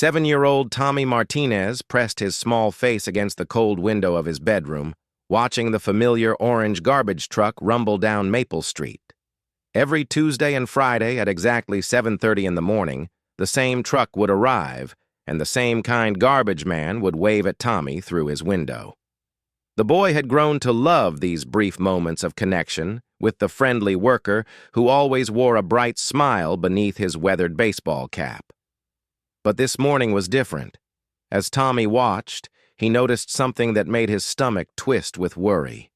7-year-old Tommy Martinez pressed his small face against the cold window of his bedroom, watching the familiar orange garbage truck rumble down Maple Street. Every Tuesday and Friday at exactly 7:30 in the morning, the same truck would arrive, and the same kind garbage man would wave at Tommy through his window. The boy had grown to love these brief moments of connection with the friendly worker who always wore a bright smile beneath his weathered baseball cap. But this morning was different. As Tommy watched, he noticed something that made his stomach twist with worry.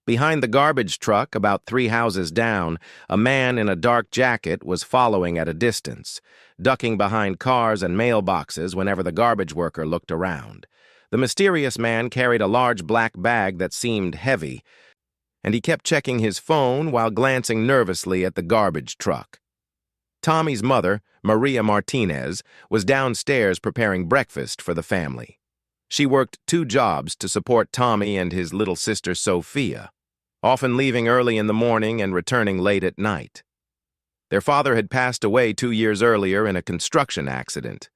Behind the garbage truck, about 3 houses down, a man in a dark jacket was following at a distance, ducking behind cars and mailboxes whenever the garbage worker looked around. The mysterious man carried a large black bag that seemed heavy, and he kept checking his phone while glancing nervously at the garbage truck. Tommy's mother, Maria Martinez, was downstairs preparing breakfast for the family. She worked 2 jobs to support Tommy and his little sister Sophia, often leaving early in the morning and returning late at night. Their father had passed away 2 years earlier in a construction accident,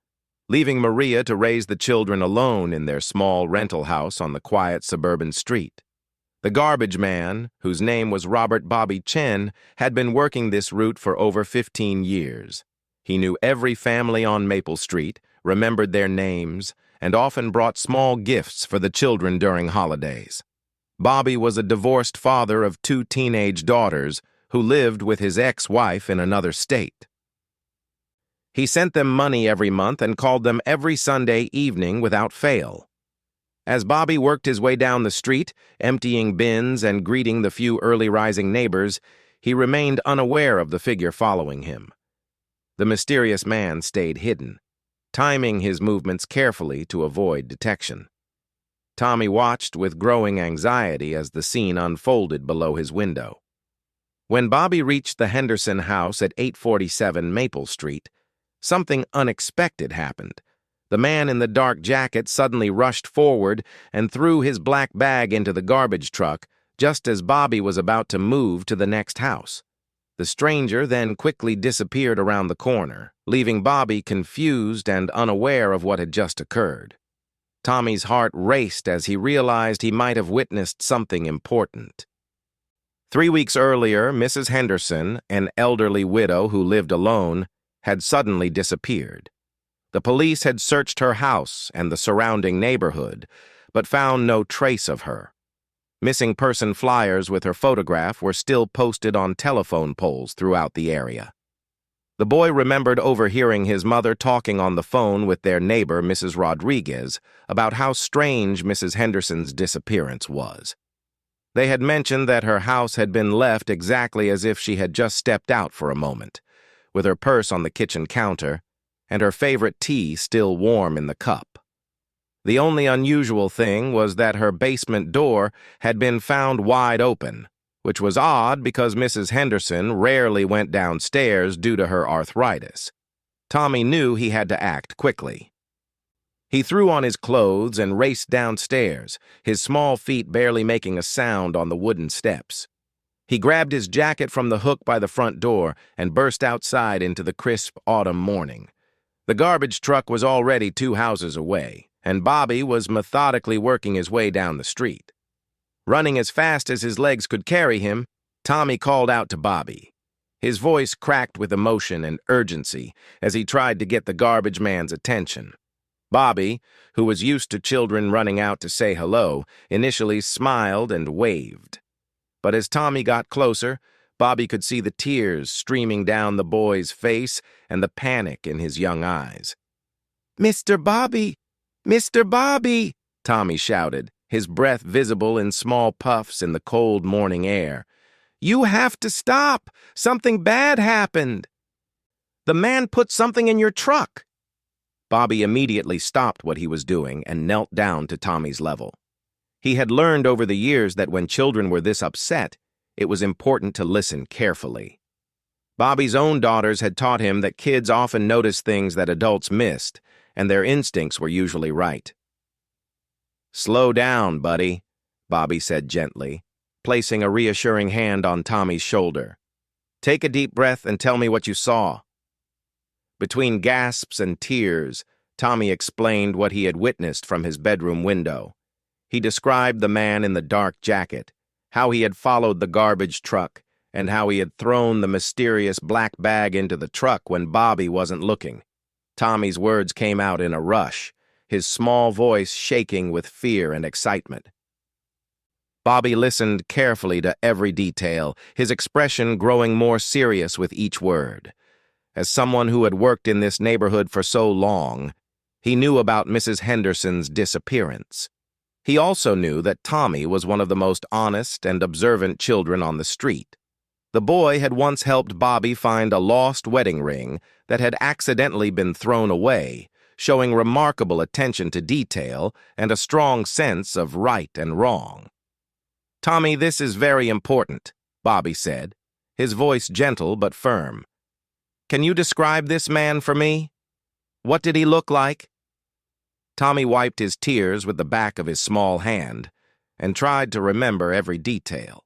leaving Maria to raise the children alone in their small rental house on the quiet suburban street. The garbage man, whose name was Robert Bobby Chen, had been working this route for over 15 years. He knew every family on Maple Street, remembered their names, and often brought small gifts for the children during holidays. Bobby was a divorced father of 2 teenage daughters who lived with his ex-wife in another state. He sent them money every month and called them every Sunday evening without fail. As Bobby worked his way down the street, emptying bins and greeting the few early-rising neighbors, he remained unaware of the figure following him. The mysterious man stayed hidden, timing his movements carefully to avoid detection. Tommy watched with growing anxiety as the scene unfolded below his window. When Bobby reached the Henderson house at 847 Maple Street, something unexpected happened. The man in the dark jacket suddenly rushed forward and threw his black bag into the garbage truck just as Bobby was about to move to the next house. The stranger then quickly disappeared around the corner, leaving Bobby confused and unaware of what had just occurred. Tommy's heart raced as he realized he might have witnessed something important. 3 weeks earlier, Mrs. Henderson, an elderly widow who lived alone, had suddenly disappeared. The police had searched her house and the surrounding neighborhood, but found no trace of her. Missing person flyers with her photograph were still posted on telephone poles throughout the area. The boy remembered overhearing his mother talking on the phone with their neighbor, Mrs. Rodriguez, about how strange Mrs. Henderson's disappearance was. They had mentioned that her house had been left exactly as if she had just stepped out for a moment, with her purse on the kitchen counter and her favorite tea still warm in the cup. The only unusual thing was that her basement door had been found wide open, which was odd because Mrs. Henderson rarely went downstairs due to her arthritis. Tommy knew he had to act quickly. He threw on his clothes and raced downstairs, his small feet barely making a sound on the wooden steps. He grabbed his jacket from the hook by the front door and burst outside into the crisp autumn morning. The garbage truck was already 2 houses away, and Bobby was methodically working his way down the street. Running as fast as his legs could carry him, Tommy called out to Bobby. His voice cracked with emotion and urgency as he tried to get the garbage man's attention. Bobby, who was used to children running out to say hello, initially smiled and waved. But as Tommy got closer, Bobby could see the tears streaming down the boy's face and the panic in his young eyes. "Mr. Bobby! Mr. Bobby!" Tommy shouted, his breath visible in small puffs in the cold morning air. "You have to stop! Something bad happened!" "The man put something in your truck!" Bobby immediately stopped what he was doing and knelt down to Tommy's level. He had learned over the years that when children were this upset, it was important to listen carefully. Bobby's own daughters had taught him that kids often notice things that adults missed, and their instincts were usually right. "Slow down, buddy," Bobby said gently, placing a reassuring hand on Tommy's shoulder. "Take a deep breath and tell me what you saw." Between gasps and tears, Tommy explained what he had witnessed from his bedroom window. He described the man in the dark jacket, how he had followed the garbage truck, and how he had thrown the mysterious black bag into the truck when Bobby wasn't looking. Tommy's words came out in a rush, his small voice shaking with fear and excitement. Bobby listened carefully to every detail, his expression growing more serious with each word. As someone who had worked in this neighborhood for so long, he knew about Mrs. Henderson's disappearance. He also knew that Tommy was one of the most honest and observant children on the street. The boy had once helped Bobby find a lost wedding ring that had accidentally been thrown away, showing remarkable attention to detail and a strong sense of right and wrong. "Tommy, this is very important," Bobby said, his voice gentle but firm. "Can you describe this man for me? What did he look like?" Tommy wiped his tears with the back of his small hand and tried to remember every detail.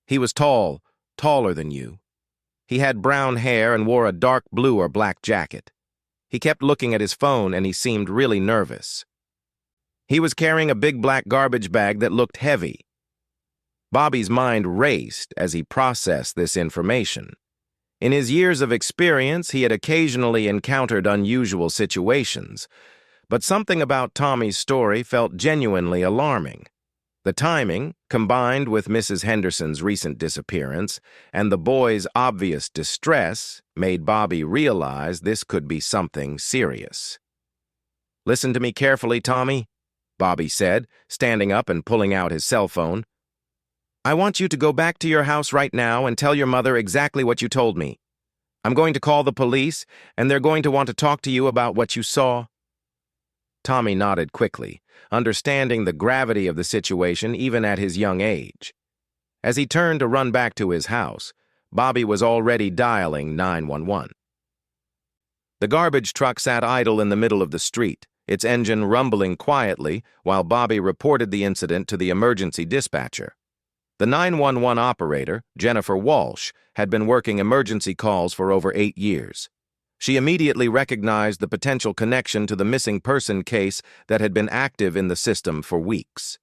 "He was tall, taller than you. He had brown hair and wore a dark blue or black jacket. He kept looking at his phone and he seemed really nervous. He was carrying a big black garbage bag that looked heavy." Bobby's mind raced as he processed this information. In his years of experience, he had occasionally encountered unusual situations, but something about Tommy's story felt genuinely alarming. The timing, combined with Mrs. Henderson's recent disappearance and the boy's obvious distress, made Bobby realize this could be something serious. "Listen to me carefully, Tommy," Bobby said, standing up and pulling out his cell phone. "I want you to go back to your house right now and tell your mother exactly what you told me. I'm going to call the police, and they're going to want to talk to you about what you saw." Tommy nodded quickly, understanding the gravity of the situation even at his young age. As he turned to run back to his house, Bobby was already dialing 911. The garbage truck sat idle in the middle of the street, its engine rumbling quietly while Bobby reported the incident to the emergency dispatcher. The 911 operator, Jennifer Walsh, had been working emergency calls for over 8 years. She immediately recognized the potential connection to the missing person case that had been active in the system for weeks.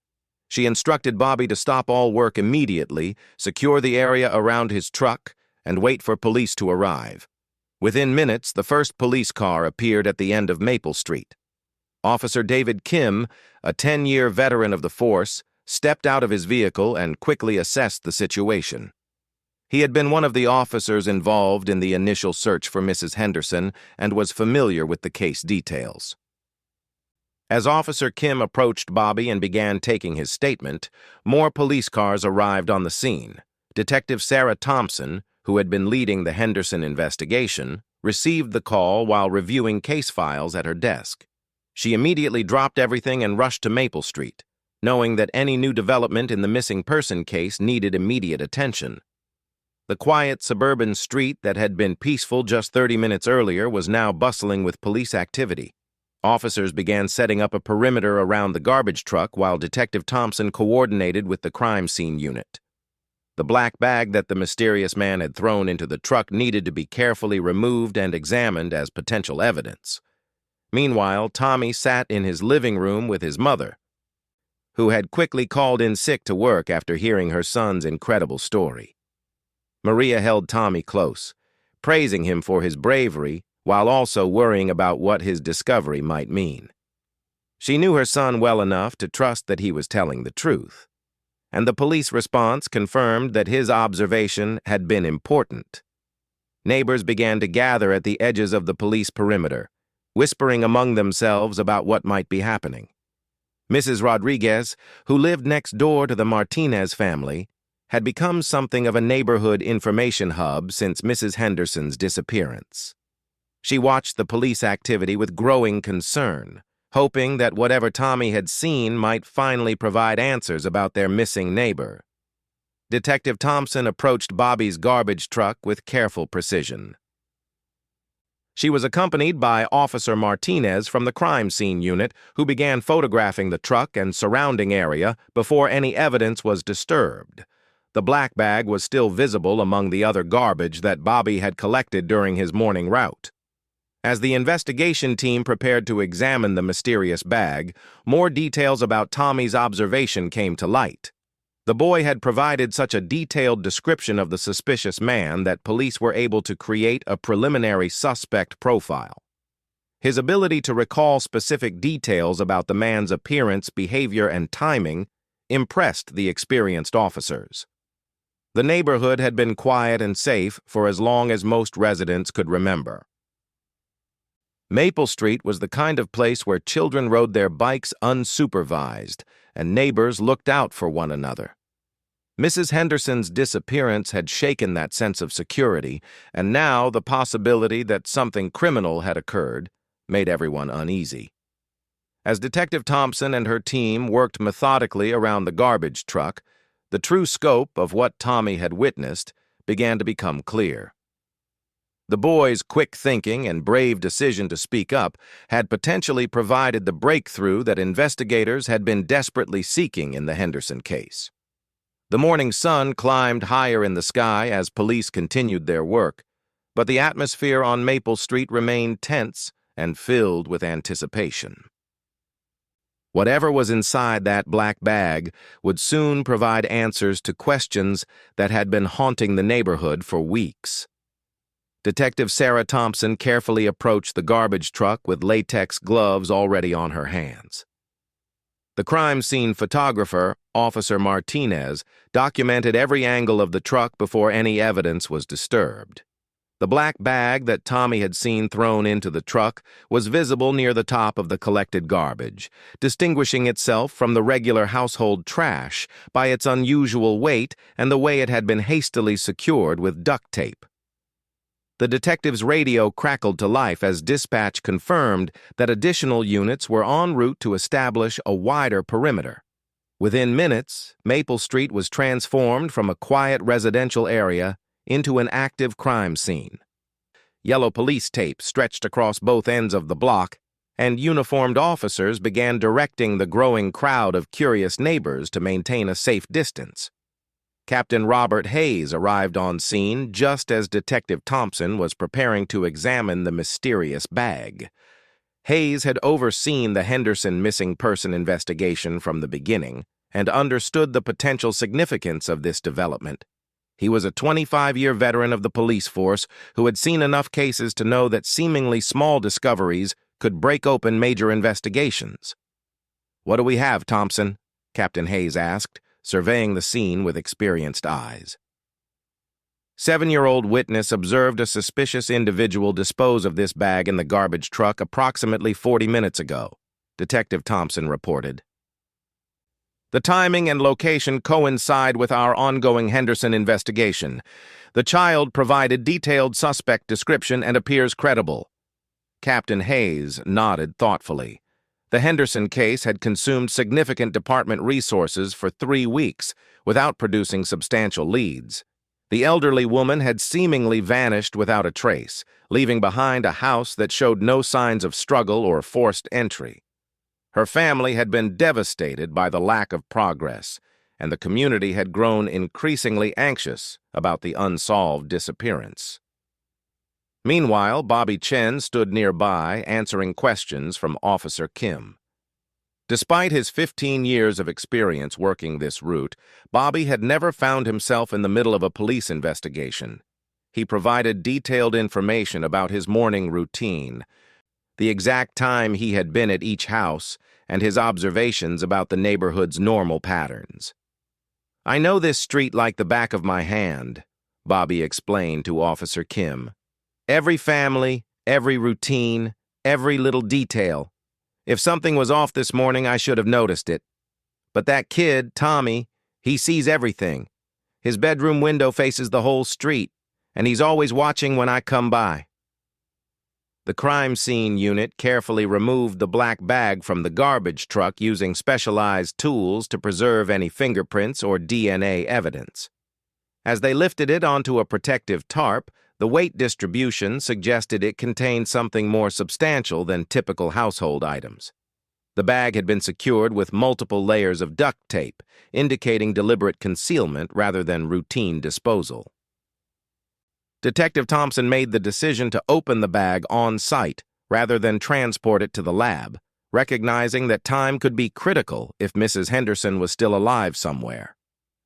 She instructed Bobby to stop all work immediately, secure the area around his truck, and wait for police to arrive. Within minutes, the first police car appeared at the end of Maple Street. Officer David Kim, a 10-year veteran of the force, stepped out of his vehicle and quickly assessed the situation. He had been one of the officers involved in the initial search for Mrs. Henderson and was familiar with the case details. As Officer Kim approached Bobby and began taking his statement, more police cars arrived on the scene. Detective Sarah Thompson, who had been leading the Henderson investigation, received the call while reviewing case files at her desk. She immediately dropped everything and rushed to Maple Street, knowing that any new development in the missing person case needed immediate attention. The quiet suburban street that had been peaceful just 30 minutes earlier was now bustling with police activity. Officers began setting up a perimeter around the garbage truck while Detective Thompson coordinated with the crime scene unit. The black bag that the mysterious man had thrown into the truck needed to be carefully removed and examined as potential evidence. Meanwhile, Tommy sat in his living room with his mother, who had quickly called in sick to work after hearing her son's incredible story. Maria held Tommy close, praising him for his bravery while also worrying about what his discovery might mean. She knew her son well enough to trust that he was telling the truth, and the police response confirmed that his observation had been important. Neighbors began to gather at the edges of the police perimeter, whispering among themselves about what might be happening. Mrs. Rodriguez, who lived next door to the Martinez family, had become something of a neighborhood information hub since Mrs. Henderson's disappearance. She watched the police activity with growing concern, hoping that whatever Tommy had seen might finally provide answers about their missing neighbor. Detective Thompson approached Bobby's garbage truck with careful precision. She was accompanied by Officer Martinez from the crime scene unit, who began photographing the truck and surrounding area before any evidence was disturbed. The black bag was still visible among the other garbage that Bobby had collected during his morning route. As the investigation team prepared to examine the mysterious bag, more details about Tommy's observation came to light. The boy had provided such a detailed description of the suspicious man that police were able to create a preliminary suspect profile. His ability to recall specific details about the man's appearance, behavior, and timing impressed the experienced officers. The neighborhood had been quiet and safe for as long as most residents could remember. Maple Street was the kind of place where children rode their bikes unsupervised, and neighbors looked out for one another. Mrs. Henderson's disappearance had shaken that sense of security, and now the possibility that something criminal had occurred made everyone uneasy. As Detective Thompson and her team worked methodically around the garbage truck, the true scope of what Tommy had witnessed began to become clear. The boy's quick thinking and brave decision to speak up had potentially provided the breakthrough that investigators had been desperately seeking in the Henderson case. The morning sun climbed higher in the sky as police continued their work, but the atmosphere on Maple Street remained tense and filled with anticipation. Whatever was inside that black bag would soon provide answers to questions that had been haunting the neighborhood for weeks. Detective Sarah Thompson carefully approached the garbage truck with latex gloves already on her hands. The crime scene photographer, Officer Martinez, documented every angle of the truck before any evidence was disturbed. The black bag that Tommy had seen thrown into the truck was visible near the top of the collected garbage, distinguishing itself from the regular household trash by its unusual weight and the way it had been hastily secured with duct tape. The detective's radio crackled to life as dispatch confirmed that additional units were en route to establish a wider perimeter. Within minutes, Maple Street was transformed from a quiet residential area into an active crime scene. Yellow police tape stretched across both ends of the block, and uniformed officers began directing the growing crowd of curious neighbors to maintain a safe distance. Captain Robert Hayes arrived on scene just as Detective Thompson was preparing to examine the mysterious bag. Hayes had overseen the Henderson missing person investigation from the beginning and understood the potential significance of this development. He was a 25-year veteran of the police force who had seen enough cases to know that seemingly small discoveries could break open major investigations. "What do we have, Thompson?" Captain Hayes asked, surveying the scene with experienced eyes. 7-year-old witness observed a suspicious individual dispose of this bag in the garbage truck approximately 40 minutes ago, Detective Thompson reported. The timing and location coincide with our ongoing Henderson investigation. The child provided detailed suspect description and appears credible. Captain Hayes nodded thoughtfully. The Henderson case had consumed significant department resources for 3 weeks without producing substantial leads. The elderly woman had seemingly vanished without a trace, leaving behind a house that showed no signs of struggle or forced entry. Her family had been devastated by the lack of progress, and the community had grown increasingly anxious about the unsolved disappearance. Meanwhile, Bobby Chen stood nearby, answering questions from Officer Kim. Despite his 15 years of experience working this route, Bobby had never found himself in the middle of a police investigation. He provided detailed information about his morning routine, the exact time he had been at each house, and his observations about the neighborhood's normal patterns. "I know this street like the back of my hand," Bobby explained to Officer Kim. "Every family, every routine, every little detail. If something was off this morning, I should have noticed it. But that kid, Tommy, he sees everything. His bedroom window faces the whole street, and he's always watching when I come by." The crime scene unit carefully removed the black bag from the garbage truck using specialized tools to preserve any fingerprints or DNA evidence. As they lifted it onto a protective tarp, the weight distribution suggested it contained something more substantial than typical household items. The bag had been secured with multiple layers of duct tape, indicating deliberate concealment rather than routine disposal. Detective Thompson made the decision to open the bag on site rather than transport it to the lab, recognizing that time could be critical if Mrs. Henderson was still alive somewhere.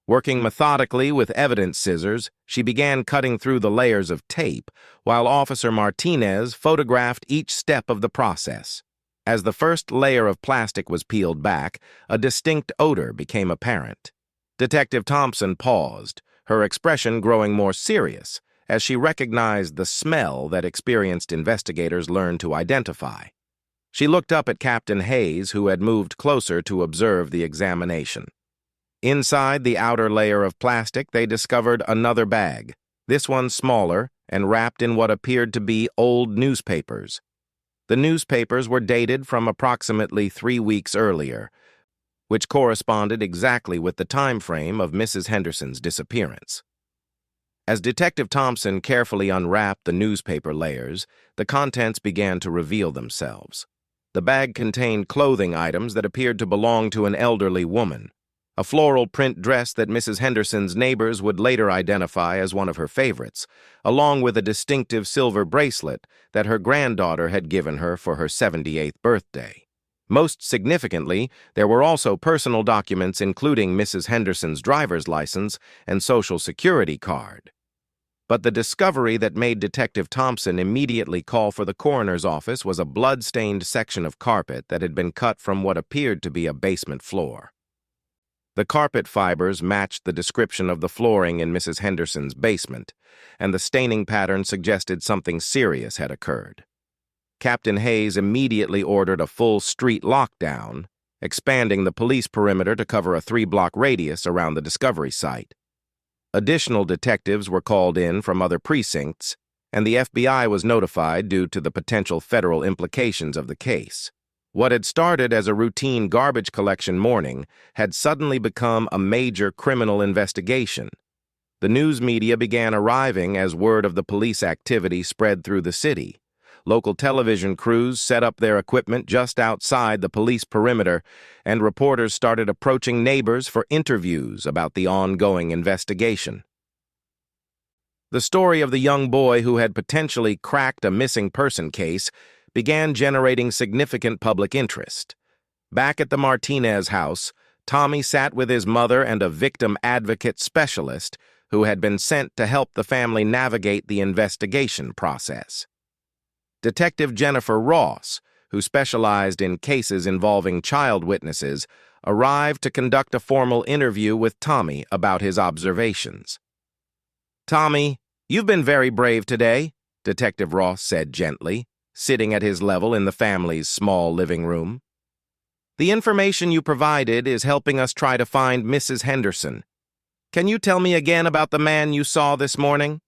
Working methodically with evidence scissors, she began cutting through the layers of tape, while Officer Martinez photographed each step of the process. As the first layer of plastic was peeled back, a distinct odor became apparent. Detective Thompson paused, her expression growing more serious, as she recognized the smell that experienced investigators learned to identify. She looked up at Captain Hayes, who had moved closer to observe the examination. Inside the outer layer of plastic, they discovered another bag, this one smaller and wrapped in what appeared to be old newspapers. The newspapers were dated from approximately 3 weeks earlier, which corresponded exactly with the time frame of Mrs. Henderson's disappearance. As Detective Thompson carefully unwrapped the newspaper layers, the contents began to reveal themselves. The bag contained clothing items that appeared to belong to an elderly woman, a floral print dress that Mrs. Henderson's neighbors would later identify as one of her favorites, along with a distinctive silver bracelet that her granddaughter had given her for her 78th birthday. Most significantly, there were also personal documents including Mrs. Henderson's driver's license and Social Security card. But the discovery that made Detective Thompson immediately call for the coroner's office was a blood-stained section of carpet that had been cut from what appeared to be a basement floor. The carpet fibers matched the description of the flooring in Mrs. Henderson's basement, and the staining pattern suggested something serious had occurred. Captain Hayes immediately ordered a full street lockdown, expanding the police perimeter to cover a 3-block radius around the discovery site. Additional detectives were called in from other precincts, and the FBI was notified due to the potential federal implications of the case. What had started as a routine garbage collection morning had suddenly become a major criminal investigation. The news media began arriving as word of the police activity spread through the city. Local television crews set up their equipment just outside the police perimeter, and reporters started approaching neighbors for interviews about the ongoing investigation. The story of the young boy who had potentially cracked a missing person case began generating significant public interest. Back at the Martinez house, Tommy sat with his mother and a victim advocate specialist who had been sent to help the family navigate the investigation process. Detective Jennifer Ross, who specialized in cases involving child witnesses, arrived to conduct a formal interview with Tommy about his observations. "Tommy, you've been very brave today," Detective Ross said gently, sitting at his level in the family's small living room. "The information you provided is helping us try to find Mrs. Henderson. Can you tell me again about the man you saw this morning?"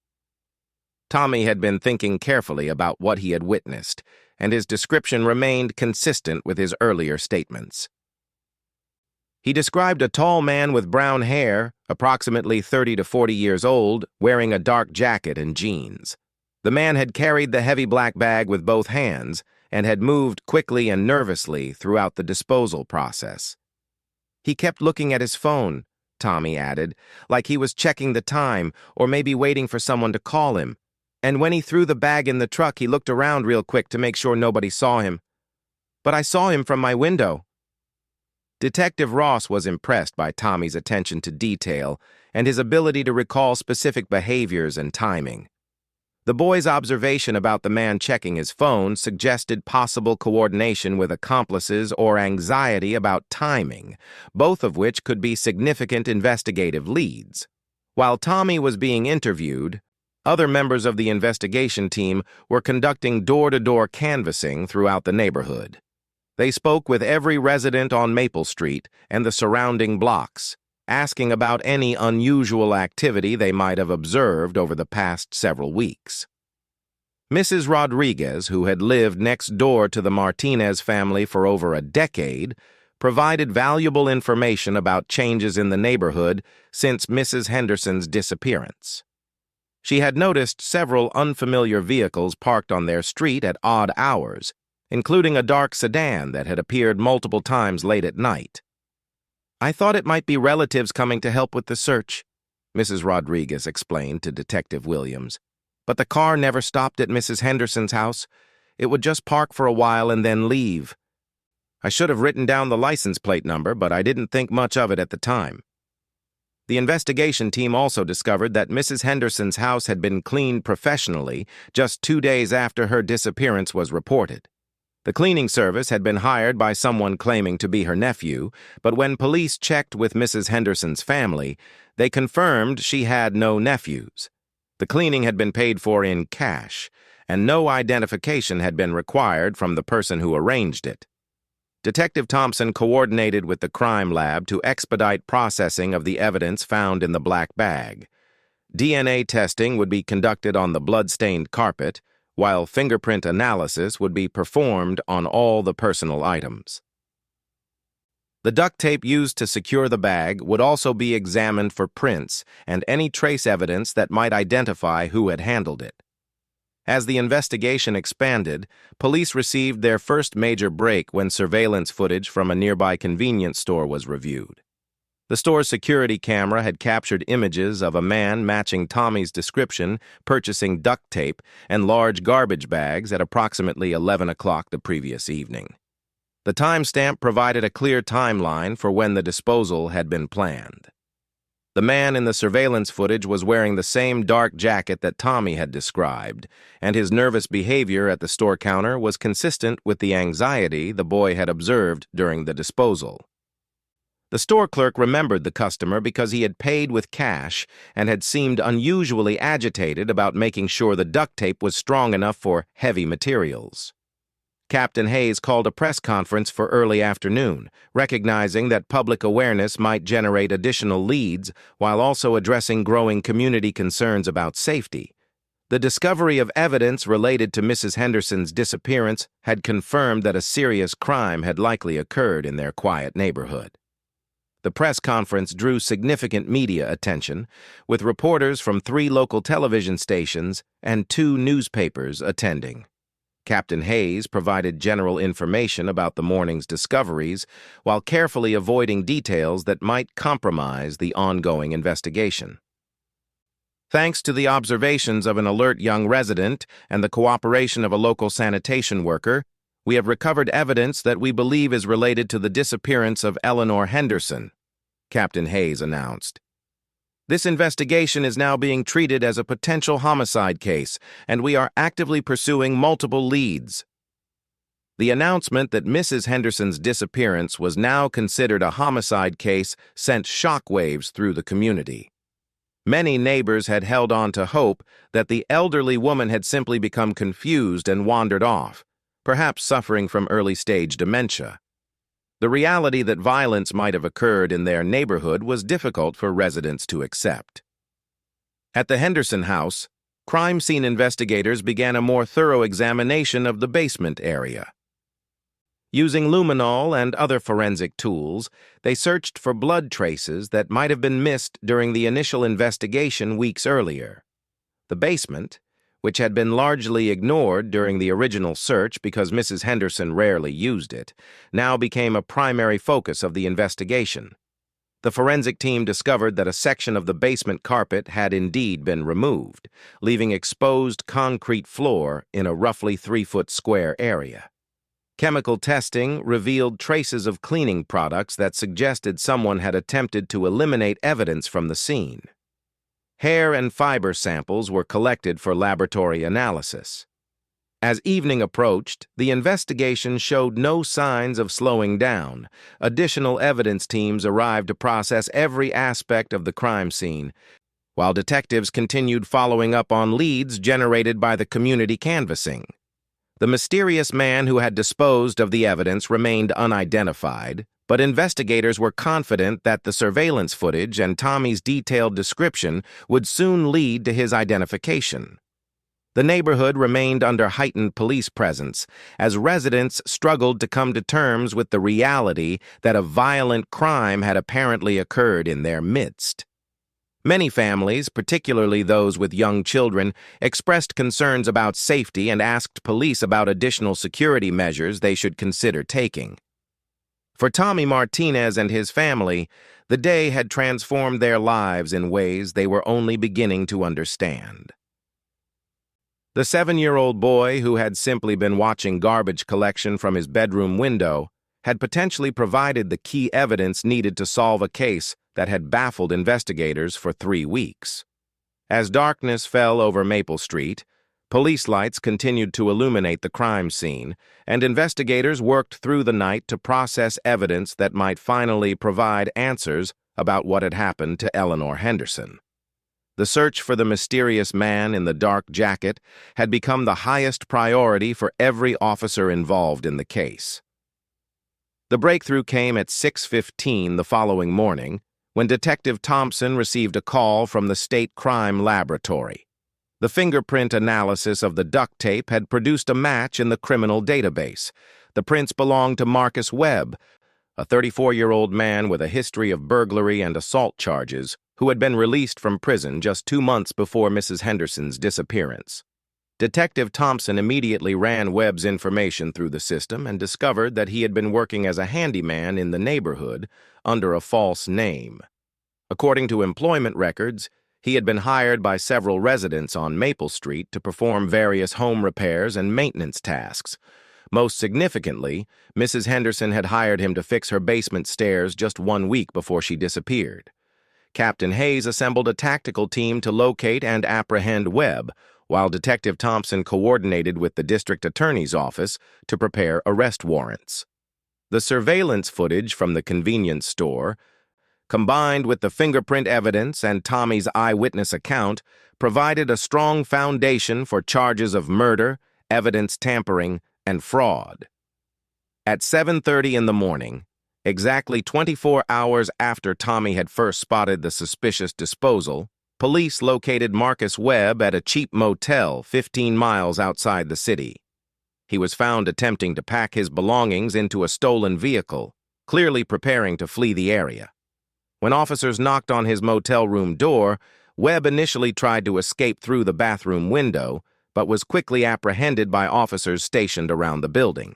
Tommy had been thinking carefully about what he had witnessed, and his description remained consistent with his earlier statements. He described a tall man with brown hair, approximately 30 to 40 years old, wearing a dark jacket and jeans. The man had carried the heavy black bag with both hands and had moved quickly and nervously throughout the disposal process. "He kept looking at his phone," Tommy added, "like he was checking the time or maybe waiting for someone to call him. And when he threw the bag in the truck, he looked around real quick to make sure nobody saw him. But I saw him from my window." Detective Ross was impressed by Tommy's attention to detail and his ability to recall specific behaviors and timing. The boy's observation about the man checking his phone suggested possible coordination with accomplices or anxiety about timing, both of which could be significant investigative leads. While Tommy was being interviewed, other members of the investigation team were conducting door-to-door canvassing throughout the neighborhood. They spoke with every resident on Maple Street and the surrounding blocks, asking about any unusual activity they might have observed over the past several weeks. Mrs. Rodriguez, who had lived next door to the Martinez family for over a decade, provided valuable information about changes in the neighborhood since Mrs. Henderson's disappearance. She had noticed several unfamiliar vehicles parked on their street at odd hours, including a dark sedan that had appeared multiple times late at night. "I thought it might be relatives coming to help with the search," Mrs. Rodriguez explained to Detective Williams. But the car never stopped at Mrs. Henderson's house. It would just park for a while and then leave. I should have written down the license plate number, but I didn't think much of it at the time. The investigation team also discovered that Mrs. Henderson's house had been cleaned professionally just 2 days after her disappearance was reported. The cleaning service had been hired by someone claiming to be her nephew, but when police checked with Mrs. Henderson's family, they confirmed she had no nephews. The cleaning had been paid for in cash, and no identification had been required from the person who arranged it. Detective Thompson coordinated with the crime lab to expedite processing of the evidence found in the black bag. DNA testing would be conducted on the blood-stained carpet, while fingerprint analysis would be performed on all the personal items. The duct tape used to secure the bag would also be examined for prints and any trace evidence that might identify who had handled it. As the investigation expanded, police received their first major break when surveillance footage from a nearby convenience store was reviewed. The store's security camera had captured images of a man matching Tommy's description purchasing duct tape and large garbage bags at approximately 11 o'clock the previous evening. The timestamp provided a clear timeline for when the disposal had been planned. The man in the surveillance footage was wearing the same dark jacket that Tommy had described, and his nervous behavior at the store counter was consistent with the anxiety the boy had observed during the disposal. The store clerk remembered the customer because he had paid with cash and had seemed unusually agitated about making sure the duct tape was strong enough for heavy materials. Captain Hayes called a press conference for early afternoon, recognizing that public awareness might generate additional leads while also addressing growing community concerns about safety. The discovery of evidence related to Mrs. Henderson's disappearance had confirmed that a serious crime had likely occurred in their quiet neighborhood. The press conference drew significant media attention, with reporters from 3 local television stations and 2 newspapers attending. Captain Hayes provided general information about the morning's discoveries while carefully avoiding details that might compromise the ongoing investigation. Thanks to the observations of an alert young resident and the cooperation of a local sanitation worker, we have recovered evidence that we believe is related to the disappearance of Eleanor Henderson, Captain Hayes announced. This investigation is now being treated as a potential homicide case, and we are actively pursuing multiple leads. The announcement that Mrs. Henderson's disappearance was now considered a homicide case sent shockwaves through the community. Many neighbors had held on to hope that the elderly woman had simply become confused and wandered off, perhaps suffering from early-stage dementia. The reality that violence might have occurred in their neighborhood was difficult for residents to accept. At the Henderson house, crime scene investigators began a more thorough examination of the basement area. Using luminol and other forensic tools, they searched for blood traces that might have been missed during the initial investigation weeks earlier. The basement, which had been largely ignored during the original search because Mrs. Henderson rarely used it, now became a primary focus of the investigation. The forensic team discovered that a section of the basement carpet had indeed been removed, leaving exposed concrete floor in a roughly 3-foot square area. Chemical testing revealed traces of cleaning products that suggested someone had attempted to eliminate evidence from the scene. Hair and fiber samples were collected for laboratory analysis. As evening approached, the investigation showed no signs of slowing down. Additional evidence teams arrived to process every aspect of the crime scene, while detectives continued following up on leads generated by the community canvassing. The mysterious man who had disposed of the evidence remained unidentified, but investigators were confident that the surveillance footage and Tommy's detailed description would soon lead to his identification. The neighborhood remained under heightened police presence as residents struggled to come to terms with the reality that a violent crime had apparently occurred in their midst. Many families, particularly those with young children, expressed concerns about safety and asked police about additional security measures they should consider taking. For Tommy Martinez and his family, the day had transformed their lives in ways they were only beginning to understand. The 7-year-old boy, who had simply been watching garbage collection from his bedroom window, had potentially provided the key evidence needed to solve a case that had baffled investigators for 3 weeks. As darkness fell over Maple Street, police lights continued to illuminate the crime scene, and investigators worked through the night to process evidence that might finally provide answers about what had happened to Eleanor Henderson. The search for the mysterious man in the dark jacket had become the highest priority for every officer involved in the case. The breakthrough came at 6:15 the following morning, when Detective Thompson received a call from the State Crime Laboratory. The fingerprint analysis of the duct tape had produced a match in the criminal database. The prints belonged to Marcus Webb, a 34-year-old man with a history of burglary and assault charges, who had been released from prison just 2 months before Mrs. Henderson's disappearance. Detective Thompson immediately ran Webb's information through the system and discovered that he had been working as a handyman in the neighborhood under a false name. According to employment records, he had been hired by several residents on Maple Street to perform various home repairs and maintenance tasks. Most significantly, Mrs. Henderson had hired him to fix her basement stairs just 1 week before she disappeared. Captain Hayes assembled a tactical team to locate and apprehend Webb, while Detective Thompson coordinated with the district attorney's office to prepare arrest warrants. The surveillance footage from the convenience store, combined with the fingerprint evidence and Tommy's eyewitness account, provided a strong foundation for charges of murder, evidence tampering, and fraud. At 7:30 in the morning, exactly 24 hours after Tommy had first spotted the suspicious disposal, police located Marcus Webb at a cheap motel 15 miles outside the city. He was found attempting to pack his belongings into a stolen vehicle, clearly preparing to flee the area. When officers knocked on his motel room door, Webb initially tried to escape through the bathroom window, but was quickly apprehended by officers stationed around the building.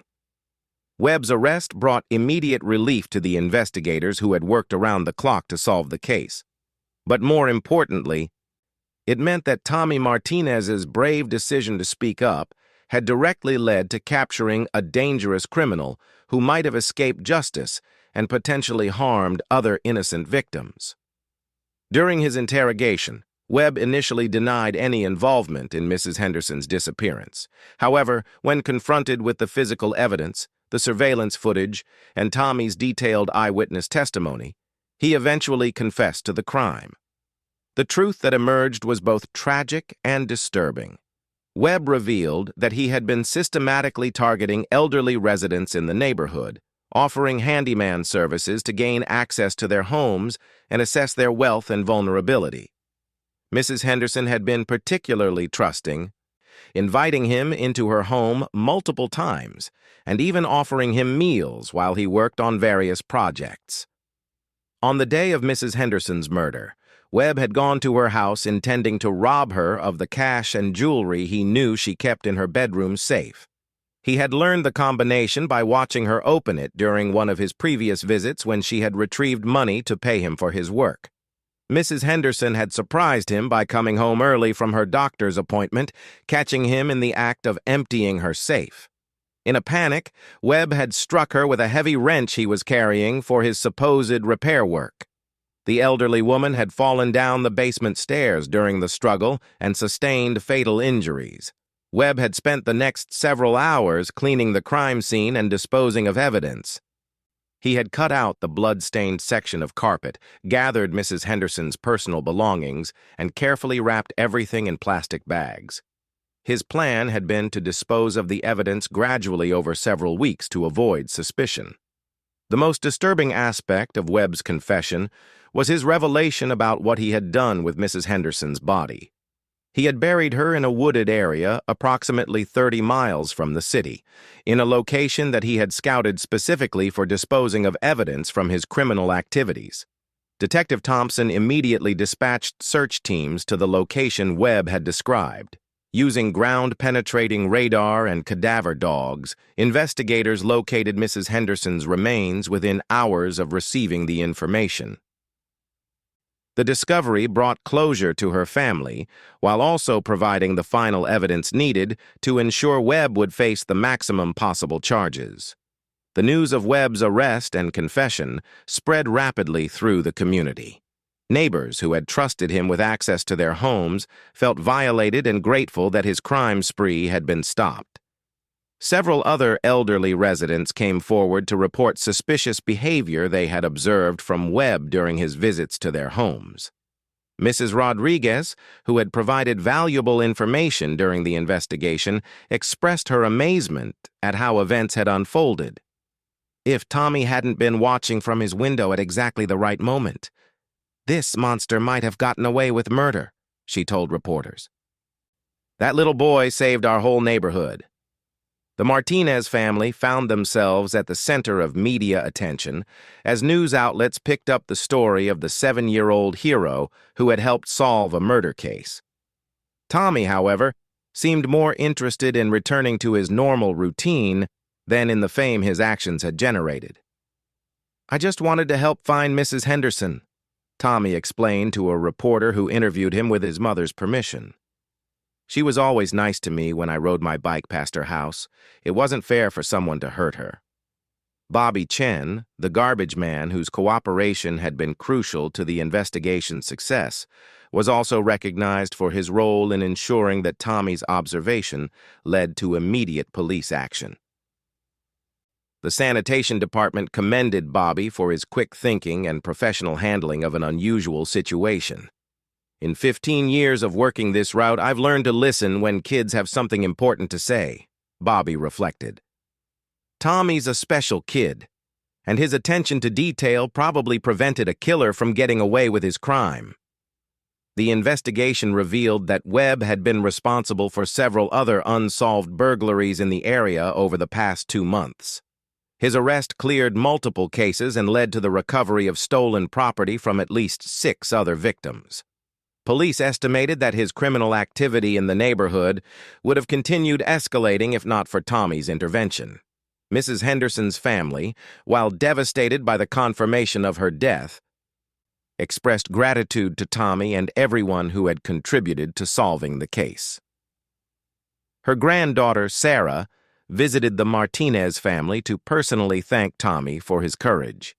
Webb's arrest brought immediate relief to the investigators who had worked around the clock to solve the case. But more importantly, it meant that Tommy Martinez's brave decision to speak up had directly led to capturing a dangerous criminal who might have escaped justice and potentially harmed other innocent victims. During his interrogation, Webb initially denied any involvement in Mrs. Henderson's disappearance. However, when confronted with the physical evidence, the surveillance footage, and Tommy's detailed eyewitness testimony, he eventually confessed to the crime. The truth that emerged was both tragic and disturbing. Webb revealed that he had been systematically targeting elderly residents in the neighborhood, offering handyman services to gain access to their homes and assess their wealth and vulnerability. Mrs. Henderson had been particularly trusting, inviting him into her home multiple times and even offering him meals while he worked on various projects. On the day of Mrs. Henderson's murder, Webb had gone to her house intending to rob her of the cash and jewelry he knew she kept in her bedroom safe. He had learned the combination by watching her open it during one of his previous visits when she had retrieved money to pay him for his work. Mrs. Henderson had surprised him by coming home early from her doctor's appointment, catching him in the act of emptying her safe. In a panic, Webb had struck her with a heavy wrench he was carrying for his supposed repair work. The elderly woman had fallen down the basement stairs during the struggle and sustained fatal injuries. Webb had spent the next several hours cleaning the crime scene and disposing of evidence. He had cut out the blood-stained section of carpet, gathered Mrs. Henderson's personal belongings, and carefully wrapped everything in plastic bags. His plan had been to dispose of the evidence gradually over several weeks to avoid suspicion. The most disturbing aspect of Webb's confession was his revelation about what he had done with Mrs. Henderson's body. He had buried her in a wooded area approximately 30 miles from the city, in a location that he had scouted specifically for disposing of evidence from his criminal activities. Detective Thompson immediately dispatched search teams to the location Webb had described. Using ground-penetrating radar and cadaver dogs, investigators located Mrs. Henderson's remains within hours of receiving the information. The discovery brought closure to her family, while also providing the final evidence needed to ensure Webb would face the maximum possible charges. The news of Webb's arrest and confession spread rapidly through the community. Neighbors who had trusted him with access to their homes felt violated and grateful that his crime spree had been stopped. Several other elderly residents came forward to report suspicious behavior they had observed from Webb during his visits to their homes. Mrs. Rodriguez, who had provided valuable information during the investigation, expressed her amazement at how events had unfolded. If Tommy hadn't been watching from his window at exactly the right moment, this monster might have gotten away with murder, she told reporters. That little boy saved our whole neighborhood. The Martinez family found themselves at the center of media attention as news outlets picked up the story of the 7-year-old hero who had helped solve a murder case. Tommy, however, seemed more interested in returning to his normal routine than in the fame his actions had generated. "I just wanted to help find Mrs. Henderson," Tommy explained to a reporter who interviewed him with his mother's permission. "She was always nice to me when I rode my bike past her house. It wasn't fair for someone to hurt her." Bobby Chen, the garbage man whose cooperation had been crucial to the investigation's success, was also recognized for his role in ensuring that Tommy's observation led to immediate police action. The sanitation department commended Bobby for his quick thinking and professional handling of an unusual situation. "In 15 years of working this route, I've learned to listen when kids have something important to say," Bobby reflected. Tommy's a special kid, and his attention to detail probably prevented a killer from getting away with his crime. The investigation revealed that Webb had been responsible for several other unsolved burglaries in the area over the past 2 months. His arrest cleared multiple cases and led to the recovery of stolen property from at least 6 other victims. Police estimated that his criminal activity in the neighborhood would have continued escalating if not for Tommy's intervention. Mrs. Henderson's family, while devastated by the confirmation of her death, expressed gratitude to Tommy and everyone who had contributed to solving the case. Her granddaughter, Sarah, visited the Martinez family to personally thank Tommy for his courage.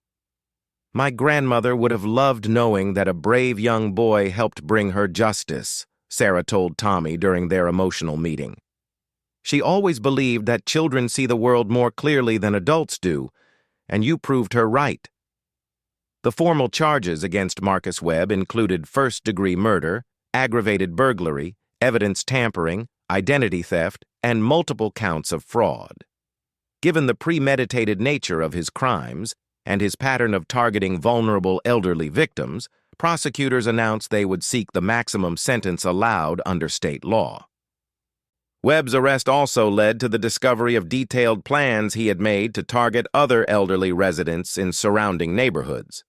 "My grandmother would have loved knowing that a brave young boy helped bring her justice," Sarah told Tommy during their emotional meeting. "She always believed that children see the world more clearly than adults do, and you proved her right." The formal charges against Marcus Webb included first-degree murder, aggravated burglary, evidence tampering, identity theft, and multiple counts of fraud. Given the premeditated nature of his crimes and his pattern of targeting vulnerable elderly victims, prosecutors announced they would seek the maximum sentence allowed under state law. Webb's arrest also led to the discovery of detailed plans he had made to target other elderly residents in surrounding neighborhoods.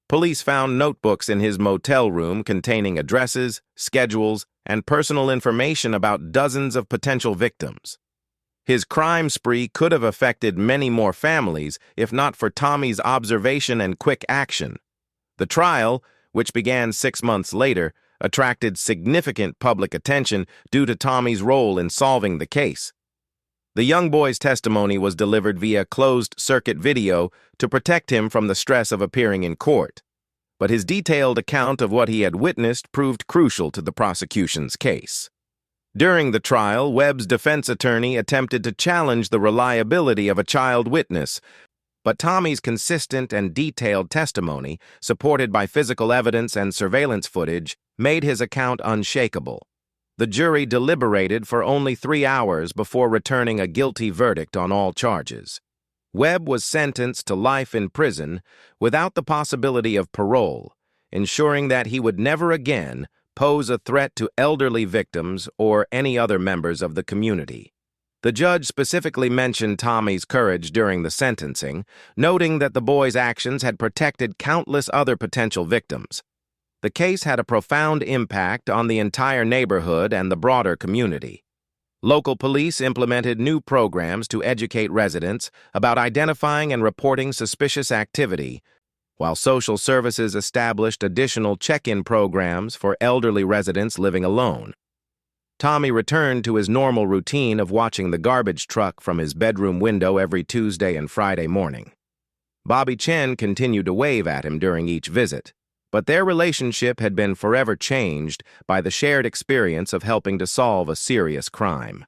Police found notebooks in his motel room containing addresses, schedules, and personal information about dozens of potential victims. His crime spree could have affected many more families if not for Tommy's observation and quick action. The trial, which began 6 months later, attracted significant public attention due to Tommy's role in solving the case. The young boy's testimony was delivered via closed-circuit video to protect him from the stress of appearing in court, but his detailed account of what he had witnessed proved crucial to the prosecution's case. During the trial, Webb's defense attorney attempted to challenge the reliability of a child witness, but Tommy's consistent and detailed testimony, supported by physical evidence and surveillance footage, made his account unshakable. The jury deliberated for only 3 hours before returning a guilty verdict on all charges. Webb was sentenced to life in prison without the possibility of parole, ensuring that he would never again pose a threat to elderly victims or any other members of the community. The judge specifically mentioned Tommy's courage during the sentencing, noting that the boy's actions had protected countless other potential victims. The case had a profound impact on the entire neighborhood and the broader community. Local police implemented new programs to educate residents about identifying and reporting suspicious activity, while social services established additional check-in programs for elderly residents living alone. Tommy returned to his normal routine of watching the garbage truck from his bedroom window every Tuesday and Friday morning. Bobby Chen continued to wave at him during each visit, but their relationship had been forever changed by the shared experience of helping to solve a serious crime.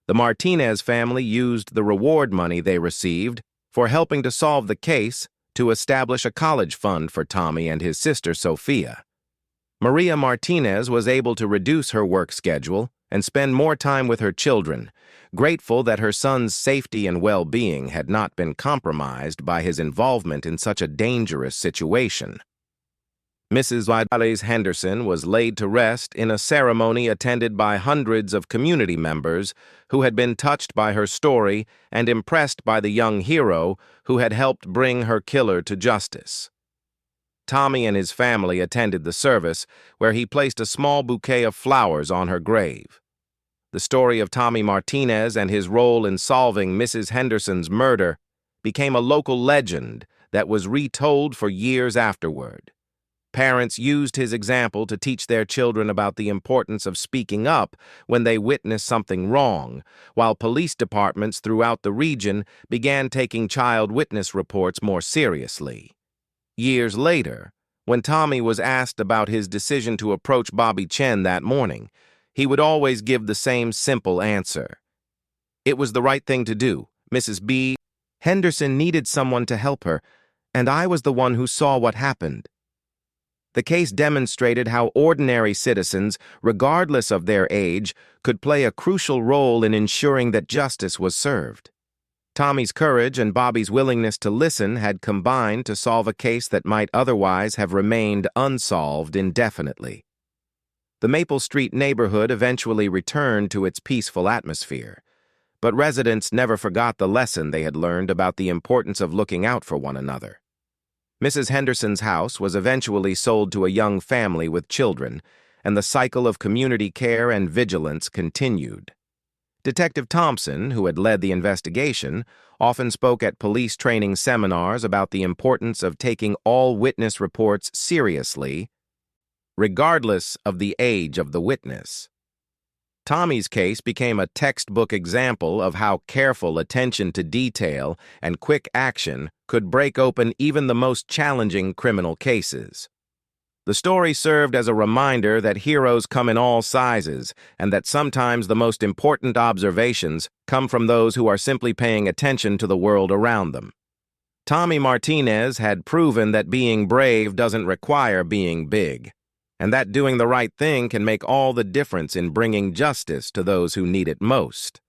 The Martinez family used the reward money they received for helping to solve the case to establish a college fund for Tommy and his sister Sophia. Maria Martinez was able to reduce her work schedule and spend more time with her children, grateful that her son's safety and well-being had not been compromised by his involvement in such a dangerous situation. Mrs. Vidales Henderson was laid to rest in a ceremony attended by hundreds of community members who had been touched by her story and impressed by the young hero who had helped bring her killer to justice. Tommy and his family attended the service, where he placed a small bouquet of flowers on her grave. The story of Tommy Martinez and his role in solving Mrs. Henderson's murder became a local legend that was retold for years afterward. Parents used his example to teach their children about the importance of speaking up when they witnessed something wrong, while police departments throughout the region began taking child witness reports more seriously. Years later, when Tommy was asked about his decision to approach Bobby Chen that morning, he would always give the same simple answer. It was the right thing to do. Mrs. B. Henderson needed someone to help her, and I was the one who saw what happened. The case demonstrated how ordinary citizens, regardless of their age, could play a crucial role in ensuring that justice was served. Tommy's courage and Bobby's willingness to listen had combined to solve a case that might otherwise have remained unsolved indefinitely. The Maple Street neighborhood eventually returned to its peaceful atmosphere, but residents never forgot the lesson they had learned about the importance of looking out for one another. Mrs. Henderson's house was eventually sold to a young family with children, and the cycle of community care and vigilance continued. Detective Thompson, who had led the investigation, often spoke at police training seminars about the importance of taking all witness reports seriously, regardless of the age of the witness. Tommy's case became a textbook example of how careful attention to detail and quick action could break open even the most challenging criminal cases. The story served as a reminder that heroes come in all sizes, and that sometimes the most important observations come from those who are simply paying attention to the world around them. Tommy Martinez had proven that being brave doesn't require being big, and that doing the right thing can make all the difference in bringing justice to those who need it most.